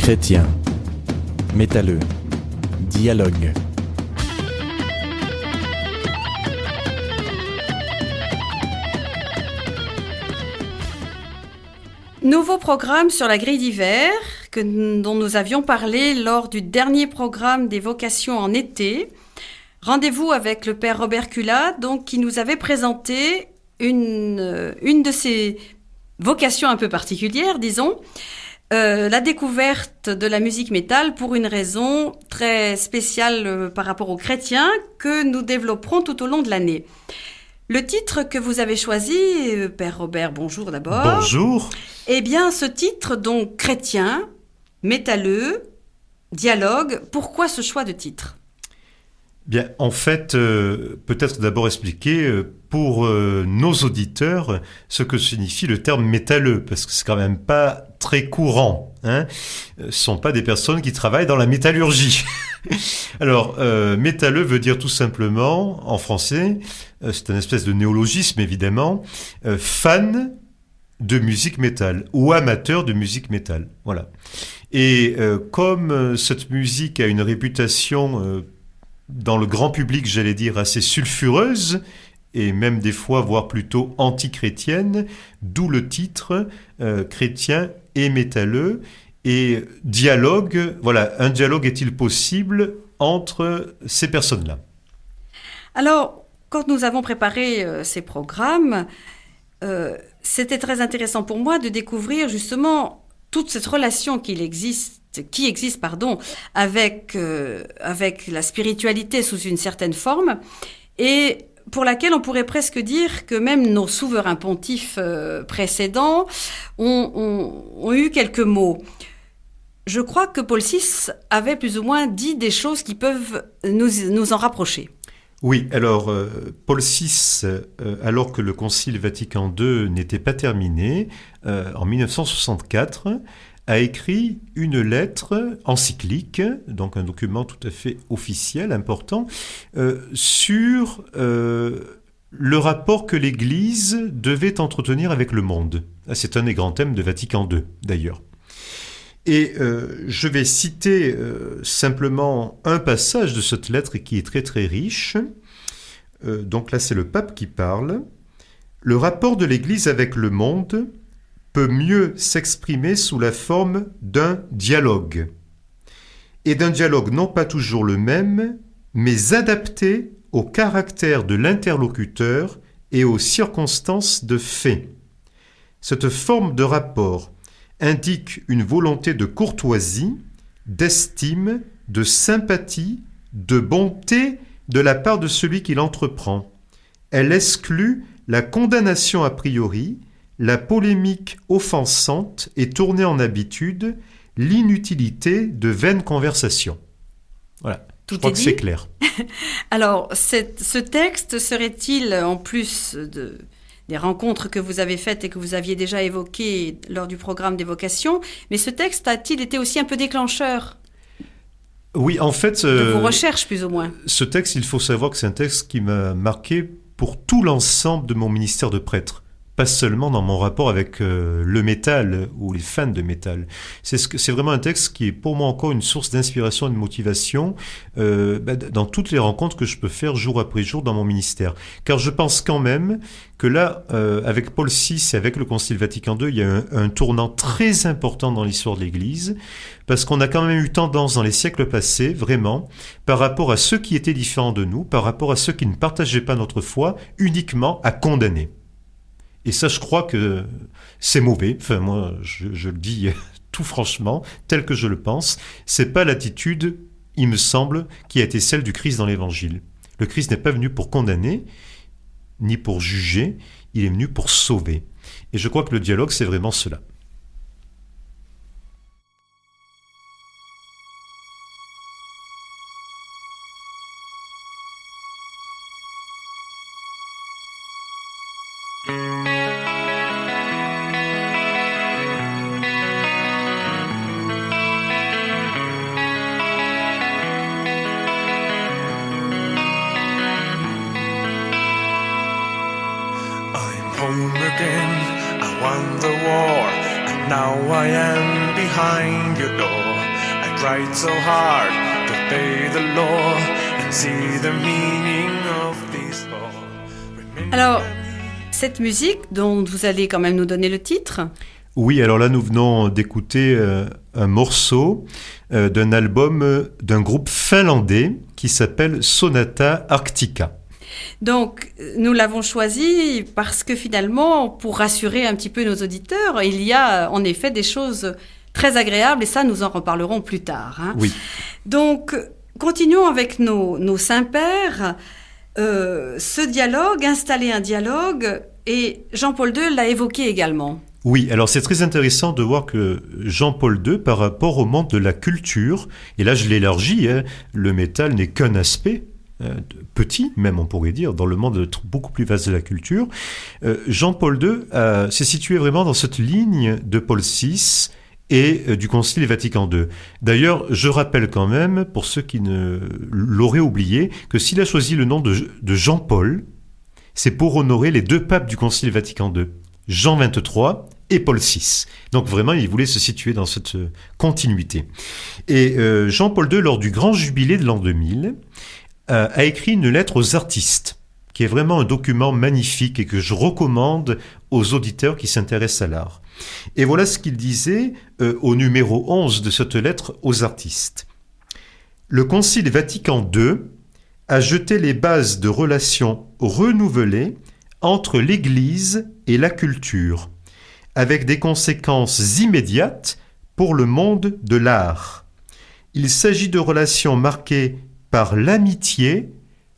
Chrétien, métalleux, dialogue. Nouveau programme sur la grille d'hiver dont nous avions parlé lors du dernier programme des vocations en été. Rendez-vous avec le père Robert Cula, donc, qui nous avait présenté une de ces vocations un peu particulières, disons, la découverte de la musique métal pour une raison très spéciale par rapport aux chrétiens que nous développerons tout au long de l'année. Le titre que vous avez choisi, père Robert, bonjour d'abord. Bonjour. Eh bien, ce titre, donc, chrétien, métalleux, dialogue, pourquoi ce choix de titre ? Bien, en fait, peut-être d'abord expliquer pour nos auditeurs ce que signifie le terme métalleux, parce que c'est quand même pas très courant. Ce ne sont pas des personnes qui travaillent dans la métallurgie. Alors, métalleux veut dire tout simplement, en français, c'est un espèce de néologisme évidemment, fan de musique métal ou amateur de musique métal. Voilà. Et comme cette musique a une réputation dans le grand public, j'allais dire, assez sulfureuse, et même des fois, voire plutôt anti-chrétienne, d'où le titre chrétien et métalleux. Et dialogue, voilà, un dialogue est-il possible entre ces personnes-là ? Alors, quand nous avons préparé ces programmes, c'était très intéressant pour moi de découvrir justement toute cette relation qui existe avec la spiritualité sous une certaine forme, et pour laquelle on pourrait presque dire que même nos souverains pontifes précédents ont eu quelques mots. Je crois que Paul VI avait plus ou moins dit des choses qui peuvent nous en rapprocher. Oui, alors Paul VI, alors que le Concile Vatican II n'était pas terminé, en 1964, a écrit une lettre encyclique, donc un document tout à fait officiel, important, sur le rapport que l'Église devait entretenir avec le monde. C'est un des grands thèmes de Vatican II, d'ailleurs. Et je vais citer simplement un passage de cette lettre qui est très très riche. Donc là, c'est le pape qui parle. Le rapport de l'Église avec le monde peut mieux s'exprimer sous la forme d'un dialogue. Et d'un dialogue non pas toujours le même, mais adapté au caractère de l'interlocuteur et aux circonstances de fait. Cette forme de rapport indique une volonté de courtoisie, d'estime, de sympathie, de bonté de la part de celui qui l'entreprend. Elle exclut la condamnation a priori, la polémique offensante et tournée en habitude, l'inutilité de vaines conversations. Voilà, je crois que c'est clair. Alors, ce texte serait-il, en plus des rencontres que vous avez faites et que vous aviez déjà évoquées lors du programme des vocations, mais ce texte a-t-il été aussi un peu déclencheur ? Oui, en fait... de vos recherches, plus ou moins. Ce texte, il faut savoir que c'est un texte qui m'a marqué pour tout l'ensemble de mon ministère de prêtre. Pas seulement dans mon rapport avec le métal ou les fans de métal. C'est vraiment un texte qui est pour moi encore une source d'inspiration et de motivation dans toutes les rencontres que je peux faire jour après jour dans mon ministère. Car je pense quand même que là, avec Paul VI et avec le Concile Vatican II, il y a un tournant très important dans l'histoire de l'Église, parce qu'on a quand même eu tendance dans les siècles passés, vraiment, par rapport à ceux qui étaient différents de nous, par rapport à ceux qui ne partageaient pas notre foi, uniquement à condamner. Et ça, je crois que c'est mauvais. Enfin, moi, je le dis tout franchement, tel que je le pense. C'est pas l'attitude, il me semble, qui a été celle du Christ dans l'Évangile. Le Christ n'est pas venu pour condamner, ni pour juger. Il est venu pour sauver. Et je crois que le dialogue, c'est vraiment cela. home again. I won the war, and now I am behind your door. tried so hard to obey the law and see the meaning of these all. Alors, cette musique dont vous allez quand même nous donner le titre, Oui, alors là, nous venons d'écouter un morceau d'un album d'un groupe finlandais qui s'appelle Sonata Arctica. donc nous l'avons choisi parce que finalement, pour rassurer un petit peu nos auditeurs, il y a en effet des choses très agréables et ça, nous en reparlerons plus tard. Hein. Oui. Donc, continuons avec nos saints-pères. Ce dialogue, installer un dialogue, et Jean-Paul II l'a évoqué également. Oui, alors c'est très intéressant de voir que Jean-Paul II, par rapport au monde de la culture, et là je l'élargis, hein, le métal n'est qu'un aspect, petit même on pourrait dire, dans le monde beaucoup plus vaste de la culture. Jean-Paul II s'est situé vraiment dans cette ligne de Paul VI et du Concile Vatican II. D'ailleurs, je rappelle quand même, pour ceux qui ne l'auraient oublié, que s'il a choisi le nom de Jean-Paul, c'est pour honorer les deux papes du Concile Vatican II, Jean XXIII et Paul VI. Donc vraiment, il voulait se situer dans cette continuité. Et Jean-Paul II, lors du grand jubilé de l'an 2000, a écrit une lettre aux artistes, qui est vraiment un document magnifique et que je recommande aux auditeurs qui s'intéressent à l'art. Et voilà ce qu'il disait au numéro 11 de cette lettre aux artistes. Le Concile Vatican II a jeté les bases de relations renouvelées entre l'Église et la culture, avec des conséquences immédiates pour le monde de l'art. Il s'agit de relations marquées par l'amitié,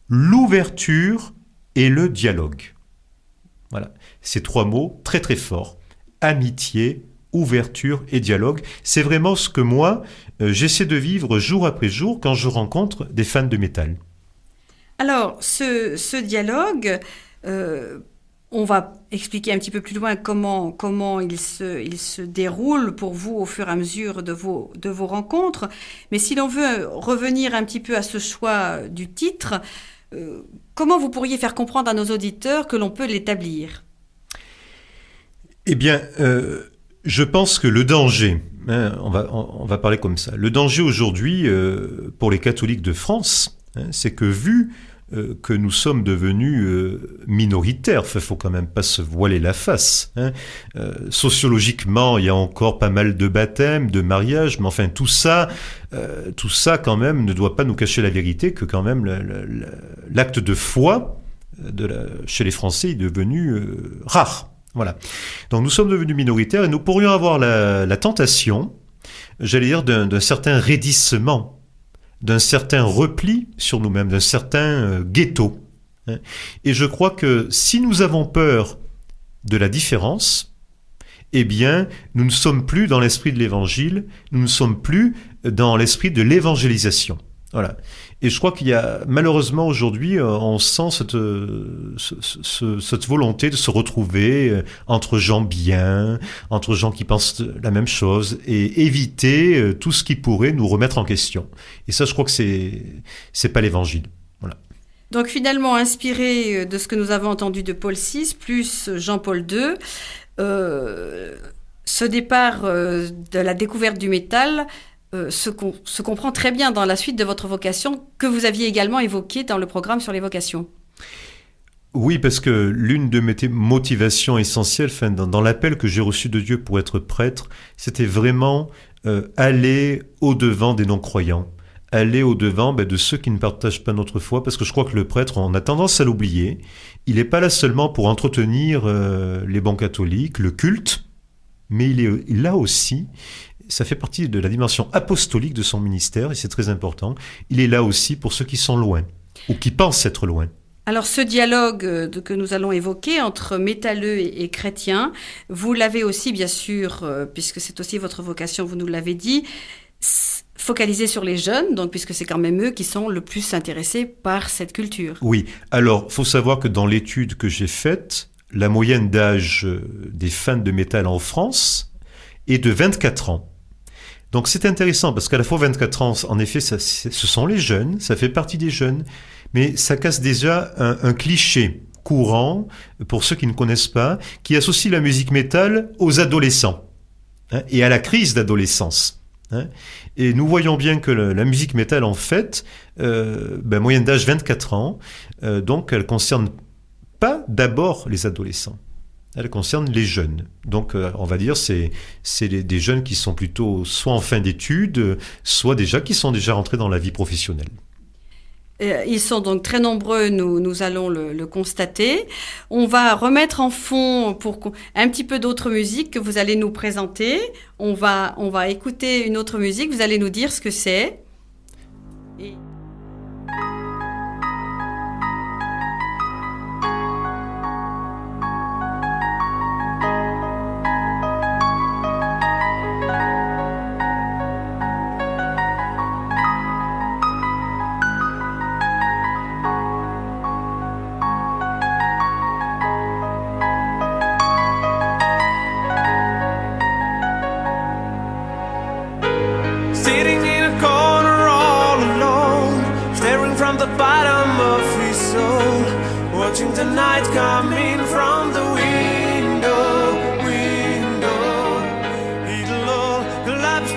l'ouverture et le dialogue. Voilà, ces trois mots très très forts. Amitié, ouverture et dialogue. C'est vraiment ce que moi, j'essaie de vivre jour après jour quand je rencontre des fans de métal. Alors, ce dialogue, on va expliquer un petit peu plus loin comment il se déroule pour vous au fur et à mesure de vos rencontres. Mais si l'on veut revenir un petit peu à ce choix du titre, comment vous pourriez faire comprendre à nos auditeurs que l'on peut l'établir ? Eh bien, je pense que le danger, hein, on va parler comme ça, le danger aujourd'hui pour les catholiques de France, hein, c'est que vu que nous sommes devenus minoritaires, il ne faut quand même pas se voiler la face. Hein. Sociologiquement, il y a encore pas mal de baptêmes, de mariages, mais enfin tout ça quand même ne doit pas nous cacher la vérité que quand même l'acte de foi chez les Français est devenu rare. Voilà. Donc nous sommes devenus minoritaires et nous pourrions avoir la tentation, j'allais dire, d'un certain raidissement, d'un certain repli sur nous-mêmes, d'un certain ghetto. Et je crois que si nous avons peur de la différence, eh bien, nous ne sommes plus dans l'esprit de l'évangile, nous ne sommes plus dans l'esprit de l'évangélisation. Voilà. Et je crois qu'il y a, malheureusement, aujourd'hui, on sent cette volonté de se retrouver entre gens bien, entre gens qui pensent la même chose, et éviter tout ce qui pourrait nous remettre en question. Et ça, je crois que c'est pas l'évangile. Voilà. Donc finalement, inspiré de ce que nous avons entendu de Paul VI, plus Jean-Paul II, ce départ de la découverte du métal se comprend très bien dans la suite de votre vocation que vous aviez également évoquée dans le programme sur les vocations. Oui, parce que l'une de mes motivations essentielles, dans l'appel que j'ai reçu de Dieu pour être prêtre, c'était vraiment aller au-devant des non-croyants, aller au-devant de ceux qui ne partagent pas notre foi, parce que je crois que le prêtre, on a tendance à l'oublier. Il n'est pas là seulement pour entretenir les bons catholiques, le culte, mais il est là aussi. Ça fait partie de la dimension apostolique de son ministère, et c'est très important. Il est là aussi pour ceux qui sont loin, ou qui pensent être loin. Alors ce dialogue que nous allons évoquer entre métalleux et chrétiens, vous l'avez aussi bien sûr, puisque c'est aussi votre vocation, vous nous l'avez dit, focalisé sur les jeunes, donc puisque c'est quand même eux qui sont le plus intéressés par cette culture. Oui, alors il faut savoir que dans l'étude que j'ai faite, la moyenne d'âge des fans de métal en France est de 24 ans. Donc c'est intéressant parce qu'à la fois 24 ans, en effet, ce sont les jeunes, ça fait partie des jeunes, mais ça casse déjà un cliché courant, pour ceux qui ne connaissent pas, qui associe la musique métal aux adolescents, hein, et à la crise d'adolescence. hein. Et nous voyons bien que la musique métal, en fait, moyenne d'âge 24 ans, donc elle concerne pas d'abord les adolescents. Elle concerne les jeunes. Donc, on va dire, c'est des jeunes qui sont plutôt soit en fin d'études, soit qui sont déjà rentrés dans la vie professionnelle. Ils sont donc très nombreux, nous allons le constater. On va remettre en fond un petit peu d'autres musiques que vous allez nous présenter. On va écouter une autre musique, vous allez nous dire ce que c'est. Sitting in a corner all alone, staring from the bottom of his soul, watching the night coming from the window. It'll all collapse